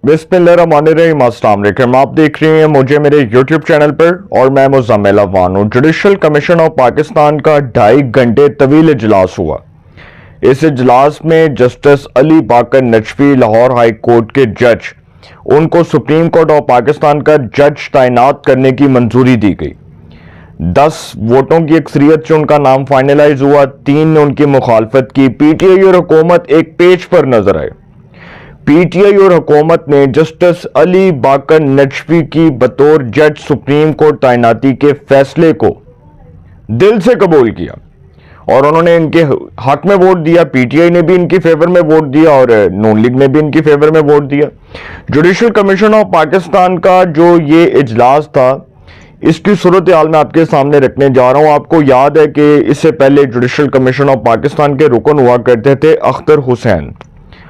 बिस्मिल्लाहिर्रहमानिर्रहीम, अस्सलाम वालेकुम। आप देख रहे हैं मुझे मेरे YouTube चैनल पर और मैं मुज़म्मिल अफवान हूँ। जुडिशल कमीशन ऑफ पाकिस्तान का 2.5 घंटे तवील इजलास हुआ। इस इजलास में जस्टिस अली बाकर नजफी लाहौर हाई कोर्ट के जज, उनको सुप्रीम कोर्ट ऑफ पाकिस्तान का जज तैनात करने की मंजूरी दी गई। 10 वोटों की अक्सरियत से उनका नाम फाइनलाइज हुआ। 3 ने उनकी मुखालफत की। पीटीआई और हुकूमत एक पेज पर नजर आए। पीटीआई और हुकूमत ने जस्टिस अली बाकर नजफी की बतौर जज सुप्रीम कोर्ट तैनाती के फैसले को दिल से कबूल किया और उन्होंने इनके हक में वोट दिया। पीटीआई ने भी इनकी फेवर में वोट दिया और नून लीग ने भी इनकी फेवर में वोट दिया। जुडिशल कमीशन ऑफ पाकिस्तान का जो ये इजलास था, इसकी सूरत हाल मैं आपके सामने रखने जा रहा हूं। आपको याद है कि इससे पहले जुडिशल कमीशन ऑफ पाकिस्तान के रुकन हुआ करते थे अख्तर हुसैन।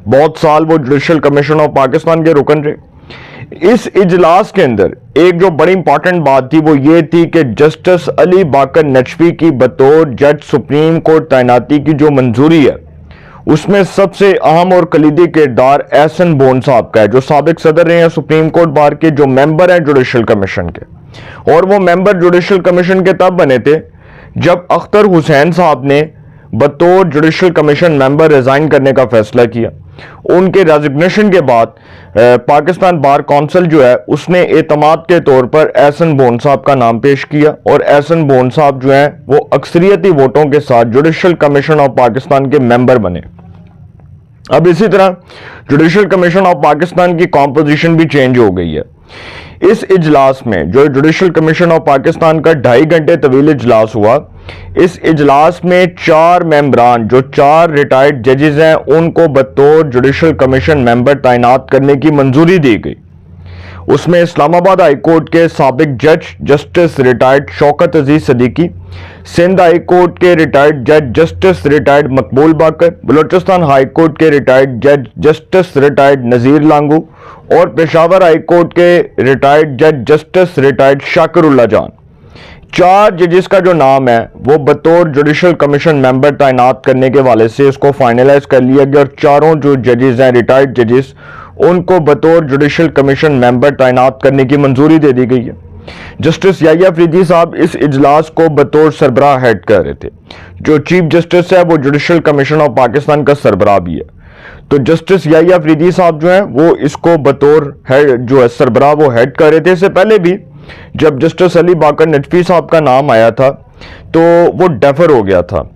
बहुत साल वो जुडिशल कमीशन ऑफ पाकिस्तान के रुकन रहे। इस इजलास के अंदर एक जो बड़ी इंपॉर्टेंट बात थी वो ये थी कि जस्टिस अली बाकर नजफी की बतौर जज सुप्रीम कोर्ट तैनाती की जो मंजूरी है, उसमें सबसे अहम और कलीदी किरदार एहसन बोन साहब का है, जो साबिक सदर रहे हैं सुप्रीम कोर्ट बार के, जो मेंबर हैं जुडिशल कमीशन के। और वो मेंबर जुडिशल कमीशन के तब बने थे जब अख्तर हुसैन साहब ने बतौर जुडिशल कमीशन मेंबर रिजाइन करने का फैसला किया। उनके रेजिग्नेशन के बाद पाकिस्तान बार काउंसिल जो है उसने एतमाद के तौर पर एहसन बोन साहब का नाम पेश किया और एहसन बोन साहब जो हैं वो अक्सरियती वोटों के साथ जुडिशल कमीशन ऑफ पाकिस्तान के मेंबर बने। अब इसी तरह जुडिशल कमीशन ऑफ पाकिस्तान की कॉम्पोजिशन भी चेंज हो गई है। इस इजलास में जो जुडिशल कमीशन ऑफ पाकिस्तान का 2.5 घंटे तवील इजलास हुआ, इस इजलास में 4 मेंबरान जो 4 रिटायर्ड जजेस हैं उनको बतौर जुडिशल कमीशन मेंबर तैनात करने की मंजूरी दी गई। उसमें इस्लामाबाद हाई कोर्ट के साबिक जज जस्टिस रिटायर्ड शौकत अजीज सदीकी, सिंध हाई कोर्ट के रिटायर्ड जज जस्टिस रिटायर्ड मकबूल बाकर, बलोचिस्तान हाई कोर्ट के रिटायर्ड जज जस्टिस रिटायर्ड नजीर लांगू और पेशावर हाई कोर्ट के रिटायर्ड जज जस्टिस रिटायर्ड शाकिरुल्लाह जान। 4 जजेस का जो नाम है वो बतौर जुडिशल कमीशन मेंबर तैनात करने के वाले से इसको फाइनलाइज कर लिया गया और चारों जो जजेस हैं रिटायर्ड जजेस, उनको बतौर जुडिशल कमीशन मेंबर तैनात करने की मंजूरी दे दी गई है। जस्टिस याहिया अफरीदी साहब इस इजलास को बतौर सरबराह हेड कर रहे थे। जो चीफ जस्टिस है वो जुडिशल कमीशन ऑफ पाकिस्तान का सरबराह भी है। तो जस्टिस याहिया अफरीदी साहब जो हैं वो इसको बतौर हेड जो है सरबराह वो हेड कर रहे थे। इससे पहले भी जब जस्टिस अली बाकर नजफी साहब का नाम आया था तो वो डेफर हो गया था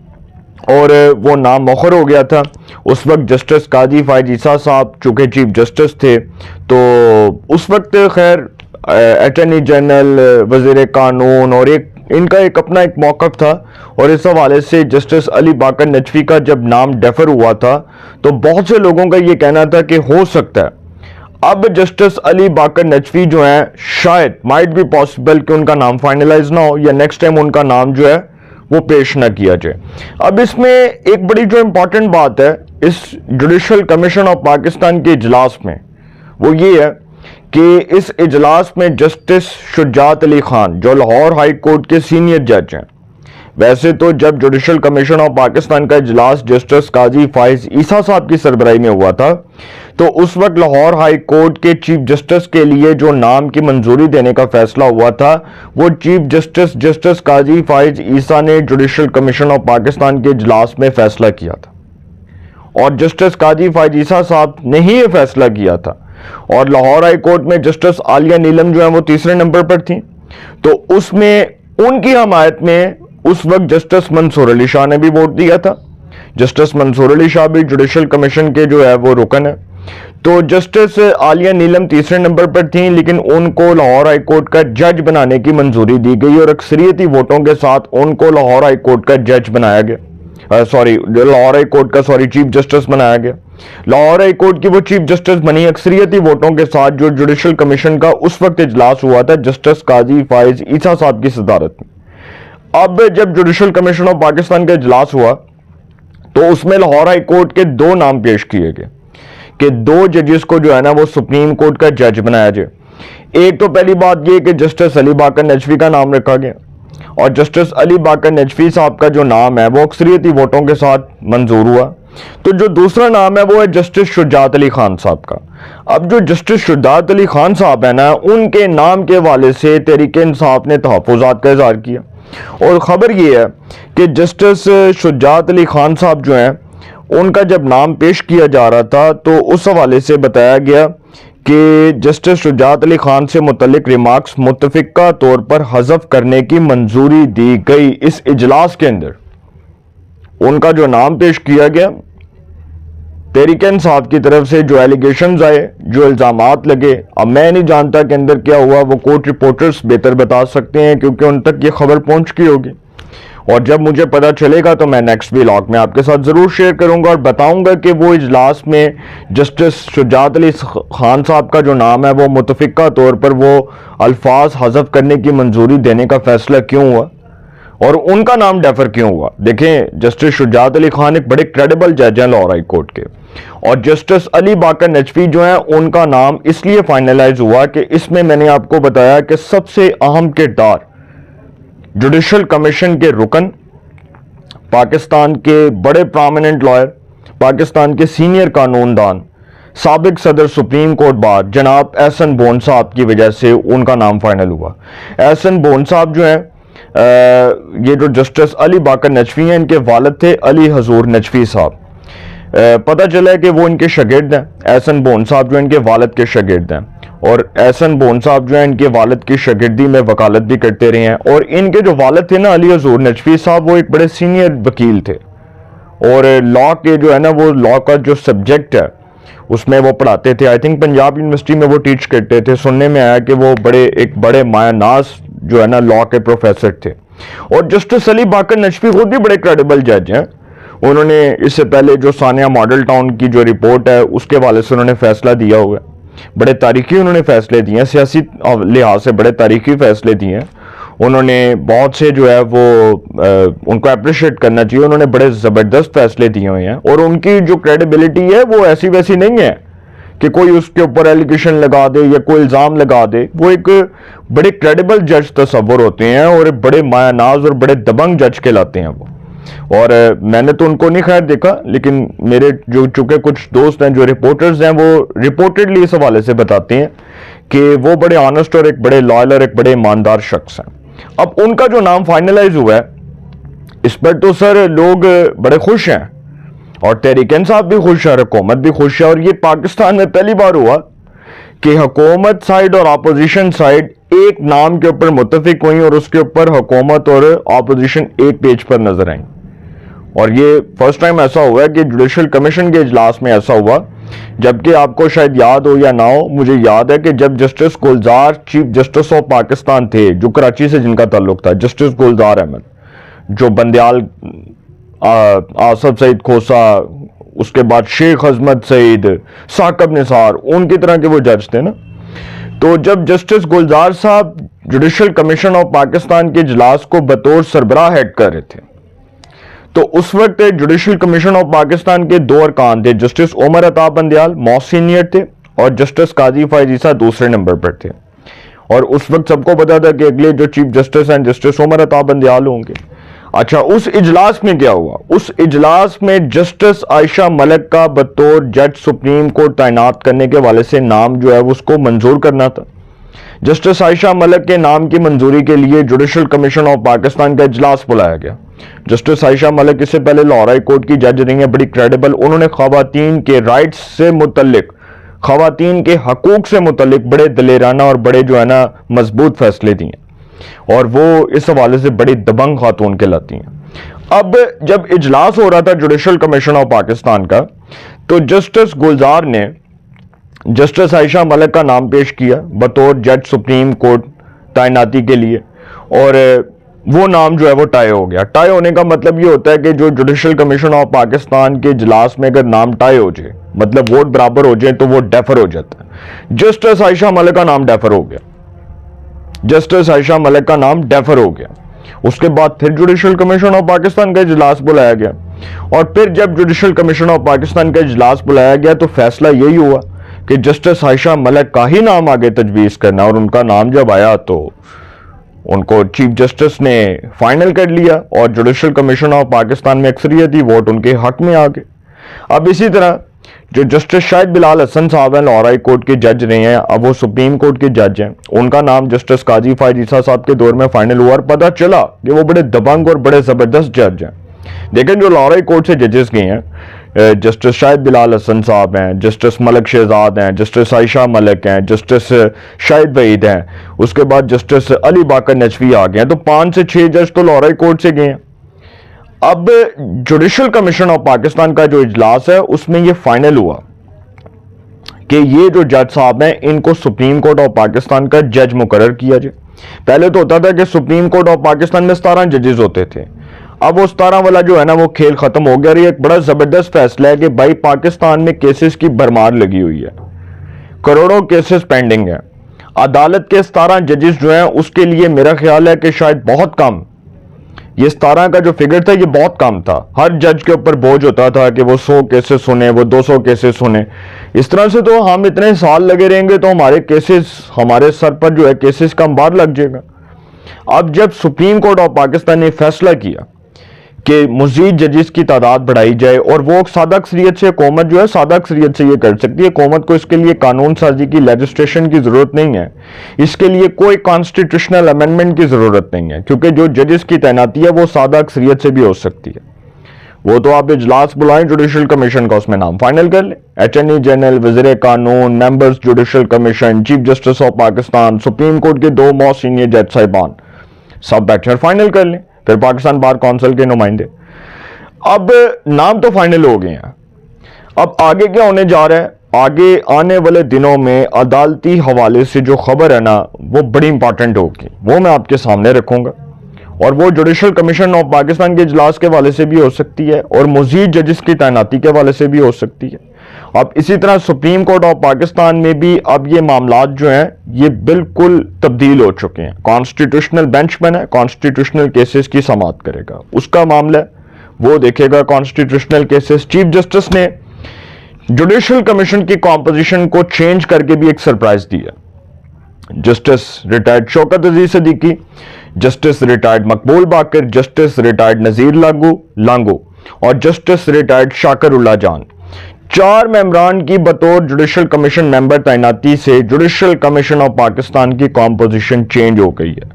और वो नाम मौखर हो गया था। उस वक्त जस्टिस काजी फायज ईसा साहब चूंकि चीफ जस्टिस थे, तो उस वक्त खैर अटॉर्नी जनरल, वजीर कानून और इनका एक अपना एक मौक़िफ़ था और इस हवाले से जस्टिस अली बाकर नजफी का जब नाम डेफर हुआ था तो बहुत से लोगों का ये कहना था कि हो सकता है अब जस्टिस अली बाकर नजफी जो है शायद माइट बी पॉसिबल कि उनका नाम फाइनलाइज ना हो या नेक्स्ट टाइम उनका नाम जो है वो पेश ना किया जाए। अब इसमें एक बड़ी जो इंपॉर्टेंट बात है इस जुडिशल कमीशन ऑफ पाकिस्तान के इजलास में वो ये है कि इस इजलास में जस्टिस शुजात अली खान जो लाहौर हाई कोर्ट के सीनियर जज हैं, वैसे तो जब जुडिशल कमीशन ऑफ पाकिस्तान का इजलास जस्टिस काजी फायज ईसा साहब की सरबराही में हुआ था तो उस वक्त लाहौर हाई कोर्ट के चीफ जस्टिस के लिए जो नाम की मंजूरी देने का फैसला हुआ था वो चीफ जस्टिस जस्टिस काजी फायज ईसा ने जुडिशल कमीशन ऑफ पाकिस्तान के इजलास में फैसला किया था और जस्टिस काजी फायज ईसा साहब ने ही ये फैसला किया था। और लाहौर हाई कोर्ट में जस्टिस आलिया नीलम जो है वो तीसरे नंबर पर थी, तो उसमें उनकी हमायत में उस वक्त जस्टिस मंसूर अली शाह ने भी वोट दिया था। जस्टिस मंसूर अली शाह भी जुडिशल कमीशन के जो है वो रुकन है। तो जस्टिस आलिया नीलम तीसरे नंबर पर थी लेकिन उनको लाहौर हाई कोर्ट का जज बनाने की मंजूरी दी गई और अक्सरियती वोटों के साथ उनको लाहौर हाई कोर्ट का जज बनाया गया। लाहौर हाई कोर्ट का चीफ जस्टिस बनाया गया। लाहौर हाई कोर्ट की वो चीफ जस्टिस बनी अक्सरियती वोटों के साथ जो जुडिशल कमीशन का उस वक्त इजलास हुआ था जस्टिस काजी फायज ईसा साहब की सदारत में। अब जब जुडिशल कमीशन ऑफ पाकिस्तान का इजलास हुआ तो उसमें लाहौर हाई कोर्ट के 2 नाम पेश किए गए कि 2 जजेस को जो है ना वो सुप्रीम कोर्ट का जज बनाया जाए। एक तो पहली बात यह कि जस्टिस अली बाकर नजफी का नाम रखा गया और जस्टिस अली बाकर नजफी साहब का जो नाम है वो अक्सरियती वोटों के साथ मंजूर हुआ। तो जो दूसरा नाम है वो है जस्टिस शुजात अली खान साहब का। अब जो जस्टिस शुजात अली खान साहब है ना, उनके नाम के हवाले से तहरीक इंसाफ ने तहफ़्फ़ुज़ात का इज़हार किया और ख़बर ये है कि जस्टिस शुजात अली खान साहब जो हैं, उनका जब नाम पेश किया जा रहा था तो उस हवाले से बताया गया कि जस्टिस शुजात अली खान से मुतल्लिक रिमार्क्स मुतफ़िक़ा तौर पर हज़फ करने की मंजूरी दी गई। इस इजलास के अंदर उनका जो नाम पेश किया गया, तहरीक इंसाफ की तरफ से जो एलिगेशंस आए, जो इल्ज़ामात लगे, अब मैं नहीं जानता कि अंदर क्या हुआ, वो कोर्ट रिपोर्टर्स बेहतर बता सकते हैं क्योंकि उन तक ये खबर पहुंच चुकी होगी। और जब मुझे पता चलेगा तो मैं नेक्स्ट व्लॉग में आपके साथ ज़रूर शेयर करूंगा और बताऊंगा कि वो इजलास में जस्टिस शुजात अली खान साहब का जो नाम है वो मुतफ़िक़ा तौर पर वो अल्फाज हज़फ करने की मंजूरी देने का फैसला क्यों हुआ और उनका नाम डेफर क्यों हुआ। देखें, जस्टिस शुजात अली खान एक बड़े क्रेडिबल जज हैं लाहौर हाई कोर्ट के, और जस्टिस अली बाकर नजफी जो हैं, उनका नाम इसलिए फाइनलाइज हुआ कि इसमें मैंने आपको बताया कि सबसे अहम किरदार जुडिशल कमीशन के रुकन, पाकिस्तान के बड़े प्रोमिनेंट लॉयर, पाकिस्तान के सीनियर कानूनदान, साबिक सदर सुप्रीम कोर्ट बार जनाब एहसन बोन साहब की वजह से उनका नाम फाइनल हुआ। एहसन बोन साहब जो हैं, ये जो जस्टिस अली बाकर नजफी हैं, इनके वालिद थे अली हजूर नजफी साहब। पता चला है कि वो इनके शागिर्द हैं। एहसन बोन साहब जो इनके वालिद के शागिर्द हैं और एहसन बोन साहब जो है इनके वालिद की शागिर्दी में वकालत भी करते रहे हैं। और इनके जो वालिद थे ना, अली हजूर नजफी साहब, वो एक बड़े सीनियर वकील थे और लॉ के जो है ना, वो लॉ का जो सब्जेक्ट है उसमें वो पढ़ाते थे। आई थिंक पंजाब यूनिवर्सिटी में वो टीच करते थे। सुनने में आया कि वो एक बड़े मायानाज जो है ना लॉ के प्रोफेसर थे। और जस्टिस अली बाकर नजफी खुद भी बड़े क्रेडिबल जज हैं। उन्होंने इससे पहले जो सानिया मॉडल टाउन की जो रिपोर्ट है उसके वाले से उन्होंने फैसला दिया हुआ है। बड़े तारीखी उन्होंने फैसले दिए हैं, सियासी लिहाज से बड़े तारीखी फैसले दिए हैं उन्होंने। बहुत से जो है वो उनको अप्रिशिएट करना चाहिए, उन्होंने बड़े ज़बरदस्त फैसले दिए हुए हैं। और उनकी जो क्रेडिबिलिटी है वो ऐसी वैसी नहीं है कि कोई उसके ऊपर एलिगेशन लगा दे या कोई इल्ज़ाम लगा दे। वो एक बड़े क्रेडिबल जज तस्वर होते हैं और बड़े मायानाज और बड़े दबंग जज कहलाते हैं वो। और मैंने तो उनको नहीं खैर देखा, लेकिन मेरे जो चूंकि कुछ दोस्त हैं जो रिपोर्टर्स हैं, वो रिपोर्टेडली इस हवाले से बताते हैं कि वो बड़े ऑनेस्ट और एक बड़े लॉयल और एक बड़े ईमानदार शख्स हैं। अब उनका जो नाम फाइनलाइज हुआ है इस पर तो सर लोग बड़े खुश हैं और तहरीक इंसाफ भी खुश है, हुकूमत भी खुश है। और ये पाकिस्तान में पहली बार हुआ कि हुकूमत साइड और अपोजिशन साइड एक नाम के ऊपर मुत्तफिक हुई और उसके ऊपर हुकूमत और अपोजिशन एक पेज पर नजर आई। और ये फर्स्ट टाइम ऐसा हुआ है कि जुडिशल कमीशन के इजलास में ऐसा हुआ, जबकि आपको शायद याद हो या ना हो, मुझे याद है कि जब justice Gulzar chief justice of Pakistan थे, जो कराची से जिनका ताल्लुक था, जस्टिस गुलजार अहमद, जो बंदयाल आसफ सईद खोसा, उसके बाद शेख अजमत सईद, साकब निसार, उनकी तरह के वो जज थे ना। तो जब जस्टिस गुलजार साहब जुडिशल कमीशन ऑफ पाकिस्तान के इजलास को बतौर सरबराह हेड कर रहे थे, तो उस वक्त जुडिशल कमीशन ऑफ पाकिस्तान के दो अरकान थे। Justice Umar Ata Bandial most senior थे और जस्टिस काजी फैज ईसा दूसरे नंबर पर थे। और उस वक्त सबको पता था कि अगले जो चीफ जस्टिस हैं जस्टिस उमर अता बंदयाल होंगे। अच्छा, उस इजलास में क्या हुआ? उस इजलास में जस्टिस आयशा मलिक का बतौर जज सुप्रीम कोर्ट तैनात करने के वाले से नाम जो है उसको मंजूर करना था। जस्टिस आयशा मलिक के नाम की मंजूरी के लिए जुडिशल कमीशन ऑफ पाकिस्तान का इजलास बुलाया गया। जस्टिस आयशा मलिक इससे पहले लाहौर हाई कोर्ट की जज रही हैं, बड़ी क्रेडिबल। उन्होंने खवातीन के राइट्स से मुतल्लिक, खवातीन के हकूक से मुतल्लिक बड़े दलेराना और बड़े जो है ना मजबूत फैसले दिए और वो इस हवाले से बड़ी दबंग खातून कहलाती हैं। अब जब इजलास हो रहा था जुडिशल कमीशन ऑफ पाकिस्तान का, तो जस्टिस गुलजार ने जस्टिस आयशा मलिक का नाम पेश किया बतौर जज सुप्रीम कोर्ट तैनाती के लिए, और वो नाम जो है वो टाई हो गया। टाई होने का मतलब ये होता है कि जो जुडिशल कमीशन ऑफ पाकिस्तान के इजलास में अगर नाम टाई हो जाए, मतलब वोट बराबर हो जाए, तो वो डेफर हो जाता है। जस्टिस आयशा मलिक का नाम डेफर हो गया, जस्टिस आयशा मलिक का नाम डेफर हो गया। उसके बाद फिर जुडिशल कमीशन ऑफ पाकिस्तान का इजलास बुलाया गया, और फिर जब जुडिशल कमीशन ऑफ पाकिस्तान का इजलास बुलाया गया तो फैसला यही हुआ कि जस्टिस आयशा मलिक का ही नाम आगे तजवीज़ करना। और उनका नाम जब आया तो उनको चीफ जस्टिस ने फाइनल कर लिया और जुडिशल कमीशन ऑफ पाकिस्तान में अक्सरियती वोट उनके हक में आ गए। अब इसी तरह जो जस्टिस शाहिद बिलाल हसन साहब हैं, लाहौर हाई कोर्ट के जज रहे हैं, अब वो सुप्रीम कोर्ट के जज हैं, उनका नाम जस्टिस काजी फायज ईसा साहब के दौर में फाइनल हुआ और पता चला कि वो बड़े दबंग और बड़े ज़बरदस्त जज हैं। लेकिन जो लाहौर हाई कोर्ट से जजेस गए हैं, जस्टिस शाहिद बिलाल हसन साहब हैं, जस्टिस मलिक शहजाद हैं, जस्टिस आयशा मलिक हैं, जस्टिस शाहिद वहीद हैं, उसके बाद जस्टिस अली बाकर नजवी आ गए हैं। तो 5 से 6 जज तो लाहौर हाई कोर्ट से गए हैं। अब जुडिशल कमीशन ऑफ पाकिस्तान का जो इजलास है उसमें ये फाइनल हुआ कि ये जो जज साहब हैं इनको सुप्रीम कोर्ट ऑफ पाकिस्तान का जज मुकर्रर किया जाए। पहले तो होता था कि सुप्रीम कोर्ट ऑफ पाकिस्तान में 17 जजेस होते थे, अब वो 17 वाला जो है ना वो खेल खत्म हो गया। और ये एक बड़ा जबरदस्त फैसला है कि भाई पाकिस्तान में केसेस की भरमार लगी हुई है, करोड़ों केसेस पेंडिंग है। अदालत के 17 जजेस जो हैं उसके लिए मेरा ख्याल है कि शायद बहुत कम, ये 17 का जो फिगर था ये बहुत कम था। हर जज के ऊपर बोझ होता था कि वो 100 केसेस सुने, वो 200 केसेस सुने। इस तरह से तो हम इतने साल लगे रहेंगे तो हमारे केसेस, हमारे सर पर जो है केसेस का अंबार लग जाएगा। अब जब सुप्रीम कोर्ट ऑफ पाकिस्तान ने फैसला किया कि मजीद जजेस की तादाद बढ़ाई जाए और वो सादा अक्सरियत से, हुकूमत जो है सादा अक्सरियत से ये कर सकती है, हुकूमत को इसके लिए कानून साजी की, लेजिस्लेशन की जरूरत नहीं है, इसके लिए कोई कॉन्स्टिट्यूशनल अमेंडमेंट की जरूरत नहीं है, क्योंकि जो जजेस की तैनाती है वो सादा अक्सरियत से भी हो सकती है। वो तो आप इजलास बुलाएं जुडिशल कमीशन का, उसमें नाम फाइनल कर लें, अटॉर्नी जनरल, वज़ीर कानून, members judicial commission, chief justice of Pakistan, supreme court के 2 मोस्ट सीनियर जज साहिबान, सब बैठकर फाइनल कर लें, फिर पाकिस्तान बार काउंसिल के नुमाइंदे। अब नाम तो फाइनल हो गए हैं, अब आगे क्या होने जा रहा है? आगे आने वाले दिनों में अदालती हवाले से जो खबर है ना वो बड़ी इंपॉर्टेंट होगी, वो मैं आपके सामने रखूंगा। और वो जुडिशल कमीशन ऑफ पाकिस्तान के इजलास के हवाले से भी हो सकती है और मजीद जजेस की तैनाती के हवाले से भी हो सकती है। अब इसी तरह सुप्रीम कोर्ट ऑफ पाकिस्तान में भी अब ये मामलात जो हैं ये बिल्कुल तब्दील हो चुके हैं। कॉन्स्टिट्यूशनल बेंच बना है, कॉन्स्टिट्यूशनल केसेस की समाअत करेगा, उसका मामला है वो देखेगा कॉन्स्टिट्यूशनल केसेस। चीफ जस्टिस ने जुडिशल कमीशन की कॉम्पोजिशन को चेंज करके भी एक सरप्राइज दिया। जस्टिस रिटायर्ड शौकत अजीज सिद्दीकी, जस्टिस रिटायर्ड मकबूल बाकर, जस्टिस रिटायर्ड नजीर लांगो और जस्टिस रिटायर्ड शाकर उल्लाह जान, 4 मेंबरान की बतौर जुडिशल कमीशन मेंबर तैनाती से जुडिशल कमीशन ऑफ पाकिस्तान की कॉम्पोजिशन चेंज हो गई है।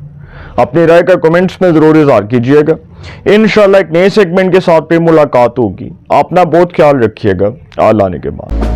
अपनी राय का कमेंट्स में जरूर इज़हार कीजिएगा। इंशाल्लाह एक नए सेगमेंट के साथ पे मुलाकात होगी। अपना बहुत ख्याल रखिएगा। आने के बाद